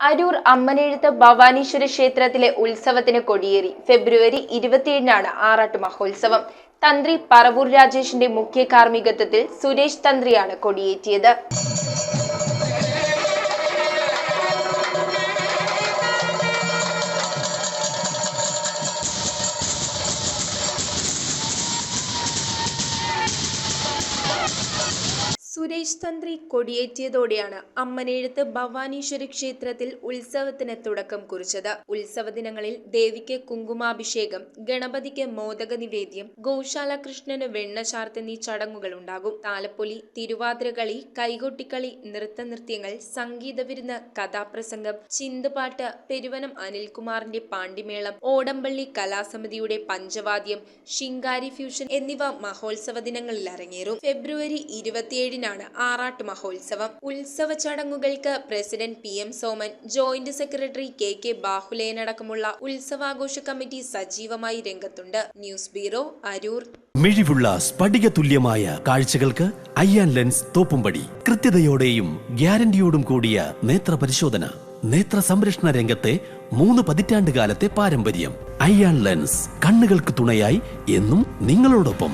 അരൂർ അമ്മനെഴുത്ത് ഭവാനീശ്വര ക്ഷേത്രത്തിലെ ഉത്സവത്തിന് കൊടിയേറി. ഫെബ്രുവരി 27-നാണ് ആറാട്ട് മഹോത്സവം. തന്ത്രി പറവൂർ രാജേഷിന്റെ മുഖ്യ കാർമ്മികത്വത്തിൽ സുരേഷ് തന്ത്രിയാണ് കൊടിയേറ്റിയത്. സുരേഷ് തന്ത്രി കൊടിയേറ്റിയതോടെയാണ് അമ്മനെഴുത്ത് ഭവാനീശ്വര ക്ഷേത്രത്തിൽ ഉത്സവത്തിന് തുടക്കം കുറിച്ചത്. ഉത്സവ ദിനങ്ങളിൽ ദേവിക്ക് കുങ്കുമാഭിഷേകം, ഗണപതിക്ക് മോദക നിവേദ്യം, ഗോശാല കൃഷ്ണന് വെണ്ണചാർത്ത് എന്നീ ചടങ്ങുകൾ ഉണ്ടാകും. താലപ്പൊലി, തിരുവാതിരകളി, കൈകൊട്ടിക്കളി, നൃത്തനൃത്യങ്ങൾ, സംഗീത വിരുന്ന്, കഥാപ്രസംഗം, ചിന്തുപാട്ട്, പെരുവനം അനിൽകുമാറിന്റെ പാണ്ടിമേളം, ഓടമ്പള്ളി കലാസമിതിയുടെ പഞ്ചവാദ്യം, ശിങ്കാരി ഫ്യൂഷൻ എന്നിവ മഹോത്സവ ദിനങ്ങളിൽ അരങ്ങേറും. ഫെബ്രുവരി 27-നാണ് ആറാട്ട് മഹോത്സവം. ഉത്സവ ചടങ്ങുകൾക്ക് president PM Soman, joint secretary KK ബാഹുലേനടക്കമുള്ള ഉത്സവാഘോഷ കമ്മിറ്റി സജീവമായി രംഗത്തുണ്ട്. News bureau, Aroor. മിഴിവുള്ള സ്ഫടിക തുല്യമായ കാഴ്ചകൾക്ക് അയ്യാൻ ലെൻസ് തോപ്പുംപടി. കൃത്യതയോടെയും ഗ്യാരണ്ടിയോടും കൂടിയ നേത്ര പരിശോധന. നേത്ര സംരക്ഷണ രംഗത്തെ 3 പതിറ്റാണ്ട് കാലത്തെ പാരമ്പര്യം. അയ്യാൻ ലെൻസ്, കണ്ണുകൾക്ക് തുണയായി എന്നും നിങ്ങളോടൊപ്പം.